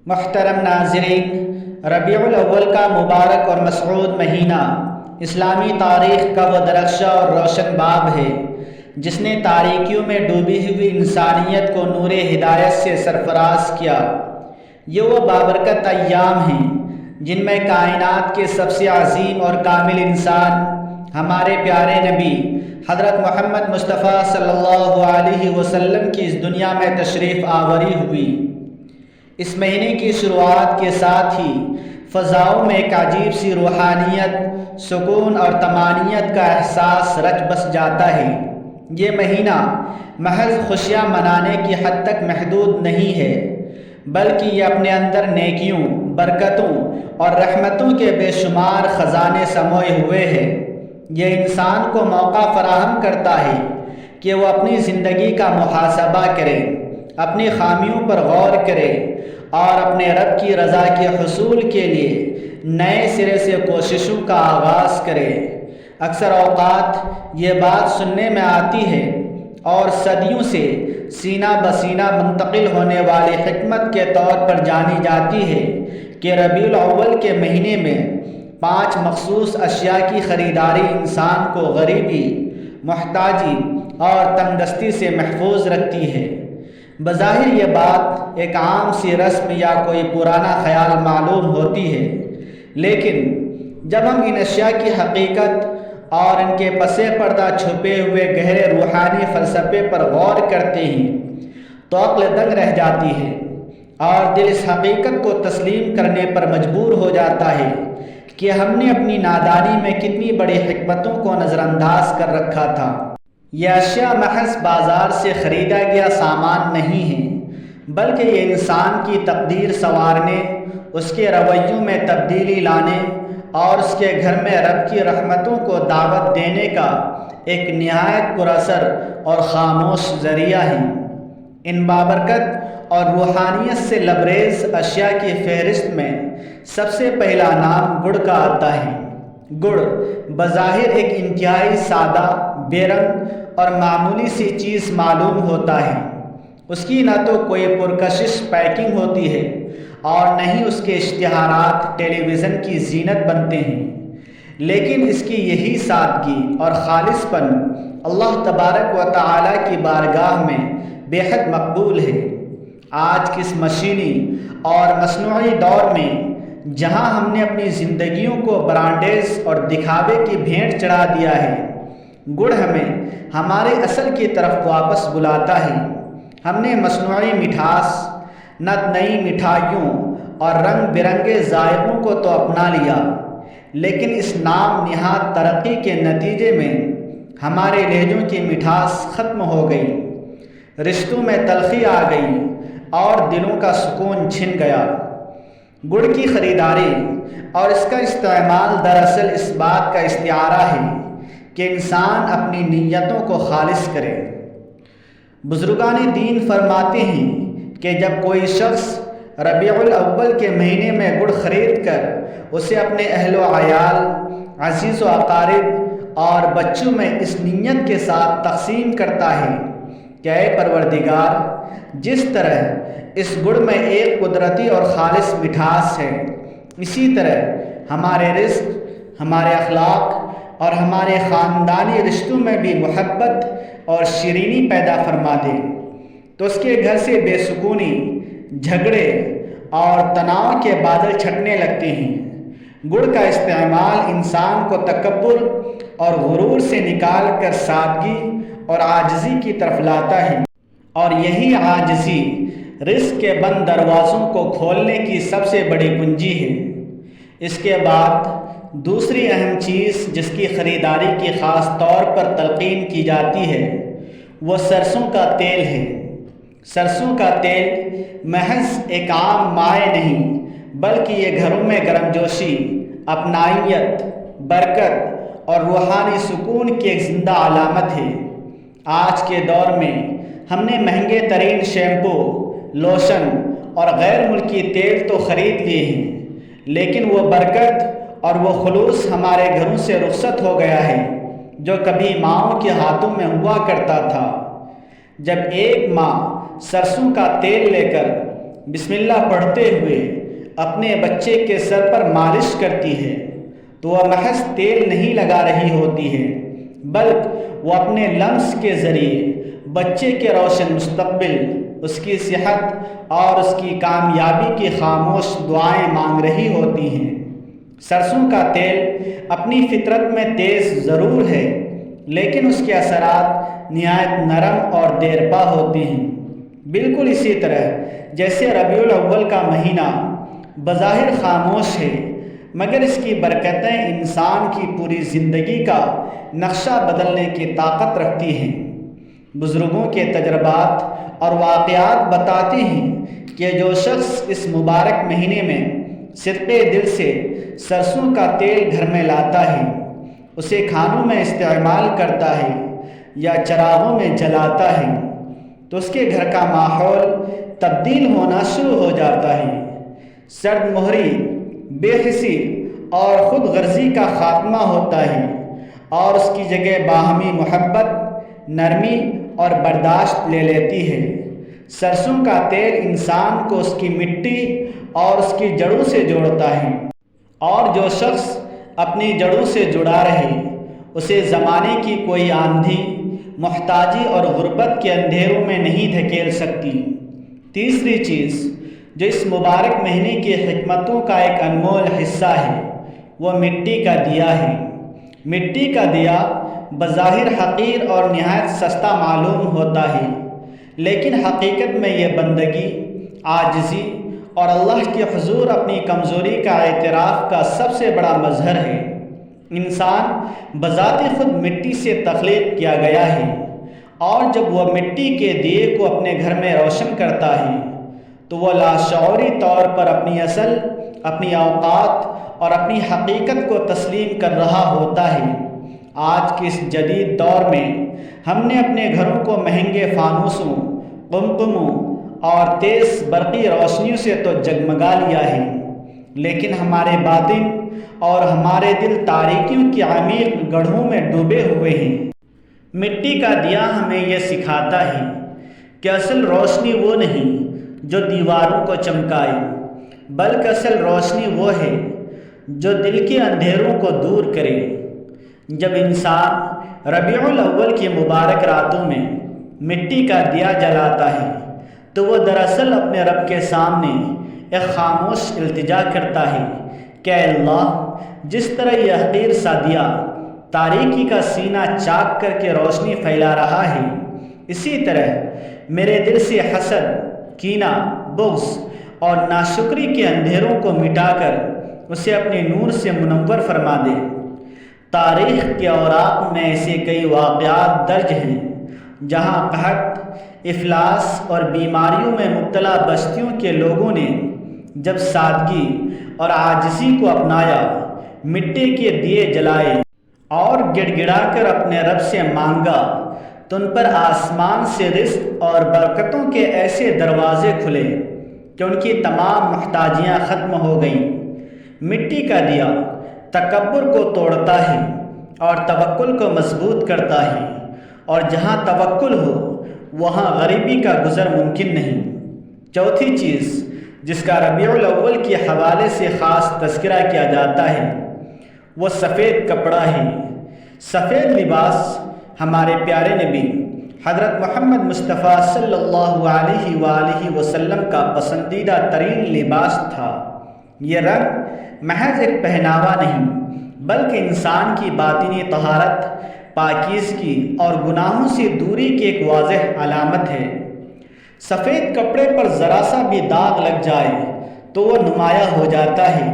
محترم ناظرین، ربیع الاول کا مبارک اور مسعود مہینہ اسلامی تاریخ کا وہ درخشاں اور روشن باب ہے جس نے تاریکیوں میں ڈوبی ہوئی انسانیت کو نور ہدایت سے سرفراز کیا۔ یہ وہ بابرکت ایام ہیں جن میں کائنات کے سب سے عظیم اور کامل انسان ہمارے پیارے نبی حضرت محمد مصطفیٰ صلی اللہ علیہ وسلم کی اس دنیا میں تشریف آوری ہوئی۔ اس مہینے کی شروعات کے ساتھ ہی فضاؤں میں ایک عجیب سی روحانیت، سکون اور طمانینت کا احساس رچ بس جاتا ہے۔ یہ مہینہ محض خوشیاں منانے کی حد تک محدود نہیں ہے، بلکہ یہ اپنے اندر نیکیوں، برکتوں اور رحمتوں کے بے شمار خزانے سموئے ہوئے ہے۔ یہ انسان کو موقع فراہم کرتا ہے کہ وہ اپنی زندگی کا محاسبہ کرے، اپنی خامیوں پر غور کرے اور اپنے رب کی رضا کے حصول کے لیے نئے سرے سے کوششوں کا آغاز کرے۔ اکثر اوقات یہ بات سننے میں آتی ہے اور صدیوں سے سینہ بسینہ منتقل ہونے والی حکمت کے طور پر جانی جاتی ہے کہ ربیع الاول کے مہینے میں 5 مخصوص اشیاء کی خریداری انسان کو غریبی، محتاجی اور تنگدستی سے محفوظ رکھتی ہے۔ بظاہر یہ بات ایک عام سی رسم یا کوئی پرانا خیال معلوم ہوتی ہے، لیکن جب ہم ان اشیاء کی حقیقت اور ان کے پس پردہ چھپے ہوئے گہرے روحانی فلسفے پر غور کرتے ہیں تو عقل دنگ رہ جاتی ہے اور دل اس حقیقت کو تسلیم کرنے پر مجبور ہو جاتا ہے کہ ہم نے اپنی نادانی میں کتنی بڑی حکمتوں کو نظر انداز کر رکھا تھا۔ یہ اشیاء محض بازار سے خریدا گیا سامان نہیں ہے، بلکہ یہ انسان کی تقدیر سنوارنے، اس کے رویوں میں تبدیلی لانے اور اس کے گھر میں رب کی رحمتوں کو دعوت دینے کا ایک نہایت پراثر اور خاموش ذریعہ ہے۔ ان بابرکت اور روحانیت سے لبریز اشیاء کی فہرست میں سب سے پہلا نام گڑ کا آتا ہے۔ گڑ بظاہر ایک انتہائی سادہ، بے رنگ اور معمولی سی چیز معلوم ہوتا ہے۔ اس کی نہ تو کوئی پرکشش پیکنگ ہوتی ہے اور نہ ہی اس کے اشتہارات ٹیلی ویژن کی زینت بنتے ہیں، لیکن اس کی یہی سادگی اور خالص پن اللہ تبارک و تعالیٰ کی بارگاہ میں بے حد مقبول ہے۔ آج کس مشینی اور مصنوعی دور میں جہاں ہم نے اپنی زندگیوں کو برانڈیز اور دکھاوے کی بھینٹ چڑھا دیا ہے، گڑ ہمیں ہمارے اصل کی طرف واپس بلاتا ہے۔ ہم نے مصنوعی مٹھاس، نت نئی مٹھائیوں اور رنگ برنگے ذائقوں کو تو اپنا لیا، لیکن اس نام نہاد ترقی کے نتیجے میں ہمارے لہجوں کی مٹھاس ختم ہو گئی، رشتوں میں تلخی آ گئی اور دلوں کا سکون چھن گیا۔ گڑ کی خریداری اور اس کا استعمال دراصل اس بات کا استعارہ ہے کہ انسان اپنی نیتوں کو خالص کرے۔ بزرگان دین فرماتے ہیں کہ جب کوئی شخص ربیع الاول کے مہینے میں گڑ خرید کر اسے اپنے اہل و عیال، عزیز و اقارب اور بچوں میں اس نیت کے ساتھ تقسیم کرتا ہے کہ اے پروردگار، جس طرح اس گڑ میں ایک قدرتی اور خالص مٹھاس ہے، اسی طرح ہمارے رزق، ہمارے اخلاق اور ہمارے خاندانی رشتوں میں بھی محبت اور شیرینی پیدا فرما دے، تو اس کے گھر سے بے سکونی، جھگڑے اور تناؤ کے بادل چھٹنے لگتے ہیں۔ گڑ کا استعمال انسان کو تکبر اور غرور سے نکال کر سادگی اور عاجزی کی طرف لاتا ہے، اور یہی عاجزی رزق کے بند دروازوں کو کھولنے کی سب سے بڑی کنجی ہے۔ اس کے بعد دوسری اہم چیز جس کی خریداری کی خاص طور پر تلقین کی جاتی ہے وہ سرسوں کا تیل ہے۔ سرسوں کا تیل محض ایک عام مائع نہیں، بلکہ یہ گھروں میں گرم جوشی، اپنائیت، برکت اور روحانی سکون کی ایک زندہ علامت ہے۔ آج کے دور میں ہم نے مہنگے ترین شیمپو، لوشن اور غیر ملکی تیل تو خرید لیے ہیں، لیکن وہ برکت اور وہ خلوص ہمارے گھروں سے رخصت ہو گیا ہے جو کبھی ماؤں کے ہاتھوں میں ہوا کرتا تھا۔ جب ایک ماں سرسوں کا تیل لے کر بسم اللہ پڑھتے ہوئے اپنے بچے کے سر پر مالش کرتی ہے تو وہ محض تیل نہیں لگا رہی ہوتی ہے، بلکہ وہ اپنے لمس کے ذریعے بچے کے روشن مستقبل، اس کی صحت اور اس کی کامیابی کی خاموش دعائیں مانگ رہی ہوتی ہیں۔ سرسوں کا تیل اپنی فطرت میں تیز ضرور ہے، لیکن اس کے اثرات نہایت نرم اور دیرپا ہوتے ہیں۔ بالکل اسی طرح جیسے ربیع الاول کا مہینہ بظاہر خاموش ہے، مگر اس کی برکتیں انسان کی پوری زندگی کا نقشہ بدلنے کی طاقت رکھتی ہیں۔ بزرگوں کے تجربات اور واقعات بتاتے ہیں کہ جو شخص اس مبارک مہینے میں صدقے دل سے سرسوں کا تیل گھر میں لاتا ہے، اسے کھانوں میں استعمال کرتا ہے یا چراغوں میں جلاتا ہے، تو اس کے گھر کا ماحول تبدیل ہونا شروع ہو جاتا ہے۔ سرد مہری، بے حسی اور خود غرضی کا خاتمہ ہوتا ہے، اور اس کی جگہ باہمی محبت، نرمی اور برداشت لے لیتی ہے۔ سرسوں کا تیل انسان کو اس کی مٹی اور اس کی جڑوں سے جوڑتا ہے، اور جو شخص اپنی جڑوں سے جڑا رہے اسے زمانے کی کوئی آندھی، محتاجی اور غربت کے اندھیروں میں نہیں دھکیل سکتی۔ تیسری چیز جو اس مبارک مہینے کی حکمتوں کا ایک انمول حصہ ہے، وہ مٹی کا دیا ہے۔ مٹی کا دیا بظاہر حقیر اور نہایت سستا معلوم ہوتا ہے، لیکن حقیقت میں یہ بندگی، عاجزی اور اللہ کے حضور اپنی کمزوری کا اعتراف کا سب سے بڑا مظہر ہے۔ انسان بذات خود مٹی سے تخلیق کیا گیا ہے، اور جب وہ مٹی کے دیے کو اپنے گھر میں روشن کرتا ہے تو وہ لاشعوری طور پر اپنی اصل، اپنی اوقات اور اپنی حقیقت کو تسلیم کر رہا ہوتا ہے۔ آج کے اس جدید دور میں ہم نے اپنے گھروں کو مہنگے فانوسوں، قمقموں اور تیز برقی روشنیوں سے تو جگمگا لیا ہے، لیکن ہمارے باطن اور ہمارے دل تاریکیوں کی عمیق گڑھوں میں ڈوبے ہوئے ہیں۔ مٹی کا دیا ہمیں یہ سکھاتا ہے کہ اصل روشنی وہ نہیں جو دیواروں کو چمکائے، بلکہ اصل روشنی وہ ہے جو دل کے اندھیروں کو دور کرے۔ جب انسان ربیع الاول کی مبارک راتوں میں مٹی کا دیا جلاتا ہے تو وہ دراصل اپنے رب کے سامنے ایک خاموش التجا کرتا ہے کہ اے اللہ، جس طرح یہ حقیر سا دیا تاریکی کا سینہ چاک کر کے روشنی پھیلا رہا ہے، اسی طرح میرے دل سے حسد، کینہ، بغض اور ناشکری کے اندھیروں کو مٹا کر اسے اپنے نور سے منور فرما دے۔ تاریخ کے اوراق میں ایسے کئی واقعات درج ہیں جہاں قحط، افلاس اور بیماریوں میں مبتلا بستیوں کے لوگوں نے جب سادگی اور عاجزی کو اپنایا، مٹی کے دیے جلائے اور گڑ گڑا کر اپنے رب سے مانگا، تو ان پر آسمان سے رزق اور برکتوں کے ایسے دروازے کھلے کہ ان کی تمام محتاجیاں ختم ہو گئیں۔ مٹی کا دیا تکبر کو توڑتا ہے اور توکل کو مضبوط کرتا ہے، اور جہاں توکل ہو وہاں غریبی کا گزر ممکن نہیں۔ چوتھی چیز جس کا ربیع الاول کے حوالے سے خاص تذکرہ کیا جاتا ہے وہ سفید کپڑا ہے۔ سفید لباس ہمارے پیارے نبی حضرت محمد مصطفیٰ صلی اللہ علیہ وآلہ وسلم کا پسندیدہ ترین لباس تھا۔ یہ رنگ محض ایک پہناوا نہیں، بلکہ انسان کی باطنی طہارت، پاکیزگی اور گناہوں سے دوری کی ایک واضح علامت ہے۔ سفید کپڑے پر ذرا سا بھی داغ لگ جائے تو وہ نمایاں ہو جاتا ہے۔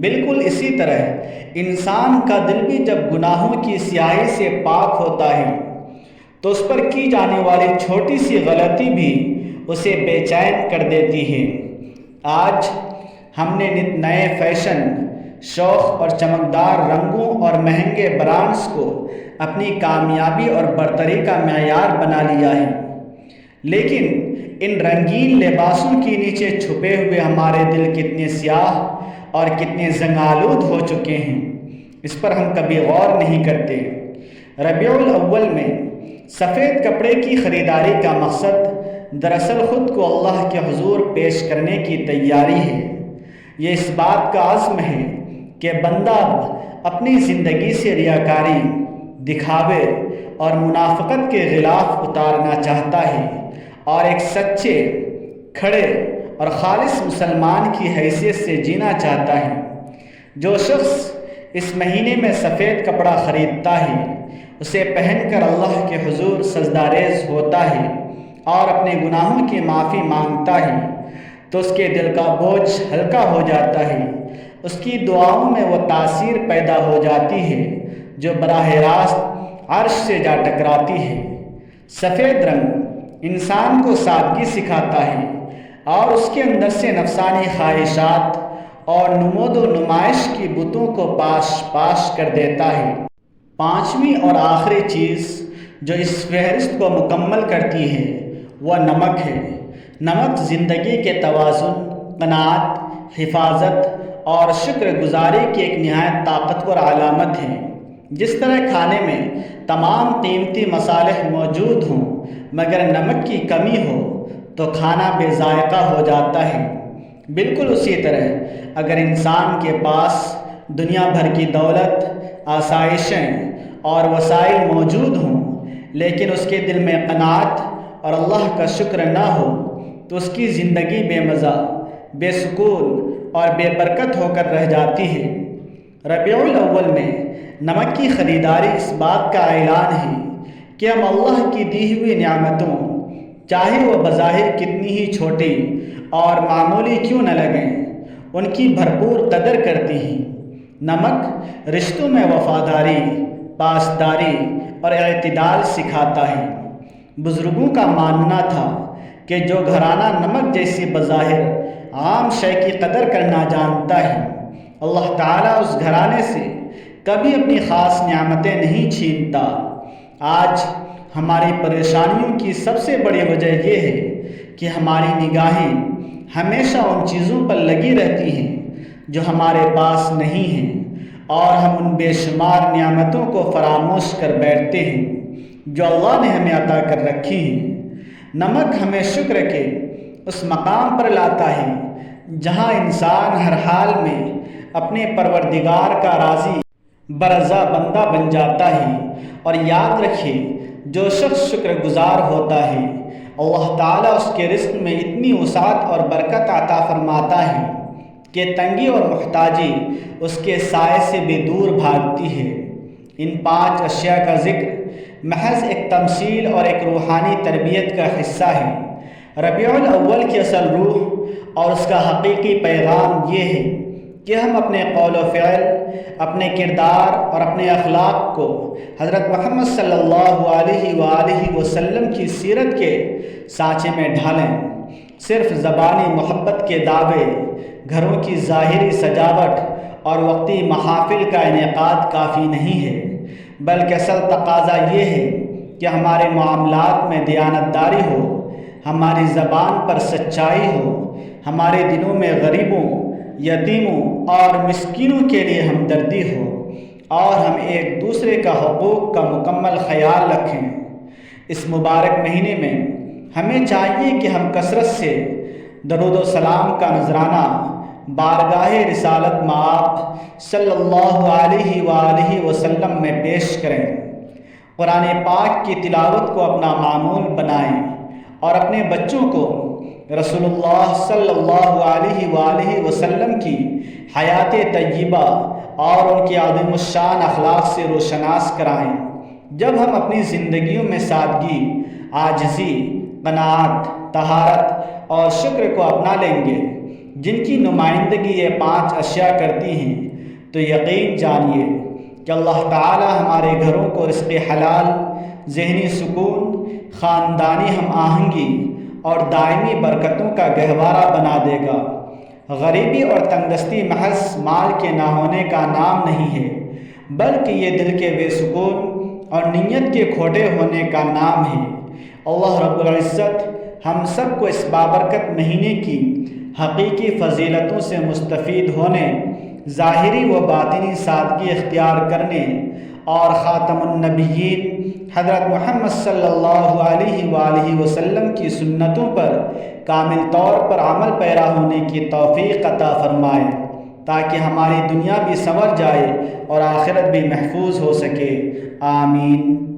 بالکل اسی طرح انسان کا دل بھی جب گناہوں کی سیاہی سے پاک ہوتا ہے تو اس پر کی جانے والی چھوٹی سی غلطی بھی اسے بے چین کر دیتی ہے۔ آج ہم نے نت نئے فیشن، شوق اور چمکدار رنگوں اور مہنگے برانڈز کو اپنی کامیابی اور برتری کا معیار بنا لیا ہے، لیکن ان رنگین لباسوں کے نیچے چھپے ہوئے ہمارے دل کتنے سیاہ اور کتنے زنگ آلود ہو چکے ہیں، اس پر ہم کبھی غور نہیں کرتے۔ ربیع الاول میں سفید کپڑے کی خریداری کا مقصد دراصل خود کو اللہ کے حضور پیش کرنے کی تیاری ہے۔ یہ اس بات کا عزم ہے کہ بندہ اپنی زندگی سے ریاکاری، دکھاوے اور منافقت کے غلاف اتارنا چاہتا ہے اور ایک سچے، کھڑے اور خالص مسلمان کی حیثیت سے جینا چاہتا ہے۔ جو شخص اس مہینے میں سفید کپڑا خریدتا ہے، اسے پہن کر اللہ کے حضور سجدہ ریز ہوتا ہے اور اپنے گناہوں کی معافی مانگتا ہے تو اس کے دل کا بوجھ ہلکا ہو جاتا ہے، اس کی دعاؤں میں وہ تاثیر پیدا ہو جاتی ہے جو براہ راست عرش سے جا ٹکراتی ہے۔ سفید رنگ انسان کو سادگی سکھاتا ہے اور اس کے اندر سے نفسانی خواہشات اور نمود و نمائش کی بتوں کو پاش کر دیتا ہے۔ پانچویں اور آخری چیز جو اس فہرست کو مکمل کرتی ہے وہ نمک ہے۔ نمک زندگی کے توازن، قناعت، حفاظت اور شکر گزاری کی ایک نہایت طاقتور علامت ہے۔ جس طرح کھانے میں تمام قیمتی مصالح موجود ہوں مگر نمک کی کمی ہو تو کھانا بے ذائقہ ہو جاتا ہے، بالکل اسی طرح اگر انسان کے پاس دنیا بھر کی دولت، آسائشیں اور وسائل موجود ہوں لیکن اس کے دل میں قناعت اور اللہ کا شکر نہ ہو تو اس کی زندگی بے مزہ، بے سکون اور بے برکت ہو کر رہ جاتی ہے۔ ربیع الاول میں نمک کی خریداری اس بات کا اعلان ہے کہ ہم اللہ کی دی ہوئی نعمتوں، چاہے وہ بظاہر کتنی ہی چھوٹی اور معمولی کیوں نہ لگیں، ان کی بھرپور قدر کرتی ہیں۔ نمک رشتوں میں وفاداری، پاسداری اور اعتدال سکھاتا ہے۔ بزرگوں کا ماننا تھا کہ جو گھرانہ نمک جیسی بظاہر عام شے کی قدر کرنا جانتا ہے، اللہ تعالیٰ اس گھرانے سے کبھی اپنی خاص نعمتیں نہیں چھینتا۔ آج ہماری پریشانیوں کی سب سے بڑی وجہ یہ ہے کہ ہماری نگاہیں ہمیشہ ان چیزوں پر لگی رہتی ہیں جو ہمارے پاس نہیں ہیں اور ہم ان بے شمار نعمتوں کو فراموش کر بیٹھتے ہیں جو اللہ نے ہمیں عطا کر رکھی ہیں۔ نمک ہمیں شکر کے اس مقام پر لاتا ہے جہاں انسان ہر حال میں اپنے پروردگار کا راضی برضا بندہ بن جاتا ہے۔ اور یاد رکھیے، جو شخص شکر گزار ہوتا ہے اللہ تعالیٰ اس کے رزق میں اتنی وسعت اور برکت عطا فرماتا ہے کہ تنگی اور محتاجی اس کے سائے سے بھی دور بھاگتی ہے۔ ان 5 اشیاء کا ذکر محض ایک تمثیل اور ایک روحانی تربیت کا حصہ ہے۔ ربیع الاول کی اصل روح اور اس کا حقیقی پیغام یہ ہے کہ ہم اپنے قول و فعل، اپنے کردار اور اپنے اخلاق کو حضرت محمد صلی اللہ علیہ وآلہ وسلم کی سیرت کے سانچے میں ڈھالیں۔ صرف زبانی محبت کے دعوے، گھروں کی ظاہری سجاوٹ اور وقتی محافل کا انعقاد کافی نہیں ہے، بلکہ اصل تقاضا یہ ہے کہ ہمارے معاملات میں دیانتداری ہو، ہماری زبان پر سچائی ہو، ہمارے دلوں میں غریبوں، یتیموں اور مسکینوں کے لیے ہمدردی ہو اور ہم ایک دوسرے کا حقوق کا مکمل خیال رکھیں۔ اس مبارک مہینے میں ہمیں چاہیے کہ ہم کثرت سے درود و سلام کا نذرانہ بارگاہ رسالت مآب صلی اللہ علیہ وآلہ وسلم میں پیش کریں، قرآن پاک کی تلاوت کو اپنا معمول بنائیں اور اپنے بچوں کو رسول اللہ صلی اللہ علیہ وآلہ وسلم کی حیات طیبہ اور ان کی عظیم الشان اخلاق سے روشناس کرائیں۔ جب ہم اپنی زندگیوں میں سادگی، عاجزی، قناعت، طہارت اور شکر کو اپنا لیں گے، جن کی نمائندگی یہ 5 اشیاء کرتی ہیں، تو یقین جانیے کہ اللہ تعالی ہمارے گھروں کو رزق حلال، ذہنی سکون، خاندانی ہم آہنگی اور دائمی برکتوں کا گہوارہ بنا دے گا۔ غریبی اور تنگدستی محض مال کے نہ ہونے کا نام نہیں ہے، بلکہ یہ دل کے بے سکون اور نیت کے کھوٹے ہونے کا نام ہے۔ اللہ رب العزت ہم سب کو اس بابرکت مہینے کی حقیقی فضیلتوں سے مستفید ہونے، ظاہری و باطنی سادگی اختیار کرنے اور خاتم النبیین حضرت محمد صلی اللہ علیہ وآلہ وسلم کی سنتوں پر کامل طور پر عمل پیرا ہونے کی توفیق عطا فرمائے، تاکہ ہماری دنیا بھی سنور جائے اور آخرت بھی محفوظ ہو سکے۔ آمین۔